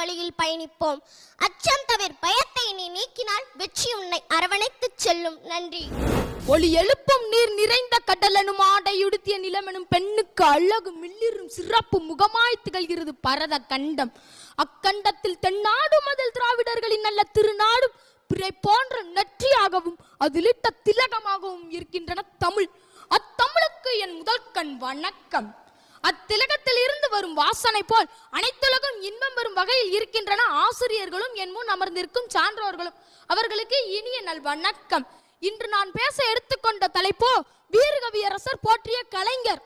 வழியில் பயணிப்போம். அச்சம் தவிர பயத்தை நீ நீக்கினால் வெற்றி உன்னை அரவணைத்து செல்லும். நன்றி. ஒளி எழுப்பும் நீர் நிறைந்த கடலெனும் ஆடையுடுத்திய நிலமெனும் பெண்ணுக்கு அழகு மில்லிரும் சிறப்பு முகமாய் திகழ்கிறது பரத கண்டம். அக்கண்டத்தில் தென்னாடு மதில் திராவிடர்களின் நல்ல திருநாடும் பிறை போன்ற நெற்றியாகவும் அதிலிட்ட திலகமாகவும் இருக்கின்றன தமிழ். அத்தமிழுக்கு என் முதல் கண் வணக்கம். அத்திலகத்தில் இருந்து வரும் வாசனை போல் அனைத்துலகம் இன்பம் வரும் வகையில் இருக்கின்றன ஆசிரியர்களும் என் முன் அமர்ந்திருக்கும் சான்றோர்களும். அவர்களுக்கு இனிய நல் வணக்கம். இன்று நான் பேச எடுத்துக்கொண்ட தலைப்போ வீரகவியரசர் போற்றிய கலைஞர்.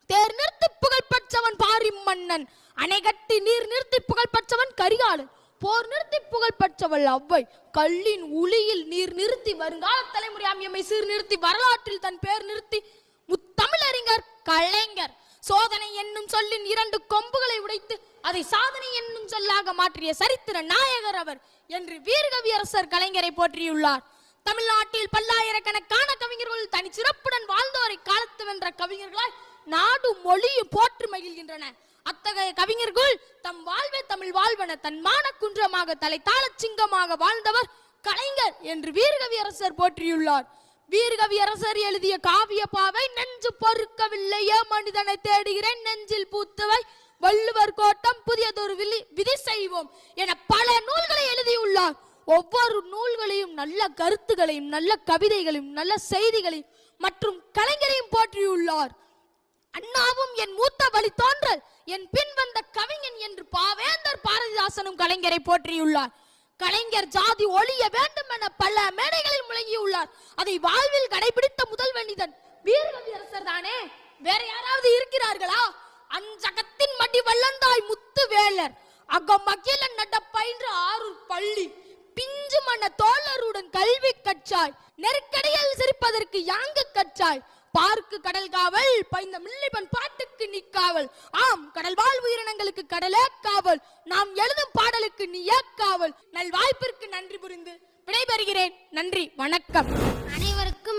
தேர் நிறுத்தி புகழ் பெற்றவன் பாரி மன்னன், அணை கட்டி நீர் நிறுத்தி புகழ் பெற்றவன் கரிகாலன், போர் நிறுத்தி புகழ் பெற்றவள் அவ்வை, கல்லின் உளியில் நீர் நிறுத்தி வருங்கால தலைமுறையாம் எம்மை சீர் நிறுத்தி வரலாற்றில் தன் பேர் நிறுத்தி முத்தமிழறிஞர் கலைஞர். சோதனை என்னும் சொல்லின் 2 கொம்புகளை உடைத்து அதை சாதனை என்னும் சொல்லாக மாற்றிய சரித்திர நாயகர் அவர் என்று வீரகவியரசர் கலைஞரை போற்றியுள்ளார். தமிழ்நாட்டில் பல்லாயிரக்கணக்கான கவிஞர்கள் தனி சிறப்புடன் வாழ்ந்தோரை காலத்து வென்ற கவிஞர்களாய் நாடு மொழியும் போற்று மகிழ்கின்றன. அத்தகைய கவிஞர்கள் தம் வாழ்வே தமிழ் வாழ்வன தன் மான குன்றமாக தலை தாள சிங்கமாக வாழ்ந்தவர் கலைஞர் என்று வீரகவியரசர் போற்றியுள்ளார். வீரகவியரசர் எழுதிய காவிய பாவை நெஞ்சு பொறுக்கவில்லையே மனிதனை தேடுகிறேன் நெஞ்சில் பூத்துவை, வள்ளுவர் கோட்டம் புதியதொரு விதி செய்வோம் என பல நூல்களை எழுதியுள்ளார். ஒவ்வொரு நூல்களையும் நல்ல கருத்துகளையும் நல்ல கவிதைகளையும் நல்ல செய்திகளையும் மற்றும் கலைஞரையும் போற்றியுள்ளார். அண்ணாவும் என் மூத்த வழி தோன்றல் என் பின் வந்த கவிஞன் என்று பாவேந்தர் பாரதிதாசனும் கலைஞரை போற்றியுள்ளார். கலைஞர் ஜாதி ஒழிய வேண்டும் என பல மேடைகளில் முழங்கியுள்ளார். அதை வாழ்வில் கடைபிடித்த முதல் மனிதன் வீரகவியரசர் தானே, வேற யாராவது இருக்கிறார்களா? அஞ்சகத்தின் மடி வல்லந்தாய் முத்து வேலர், அகமகிழ நடப்பயின்ற ஆரூர் பள்ளி, பிஞ்சு மன தோழருடன் கல்வி கற்றாய், நெருக்கடியில் சிரிப்பதற்கு யாங்கு கற்றாய், பார்க்கு கடல் காவல் பைந்த மில்லிபன் பாட்டுக்கு நிக்காவல், ஆம் கடல் வாழ் உயிரினங்களுக்கு கடலே காவல், நாம் எழுதும் பாடலுக்கு நீயே காவல். நல் வாய்ப்பிற்கு நன்றி புரிந்து விடைபெறுகிறேன். நன்றி, வணக்கம். அனைவருக்கும்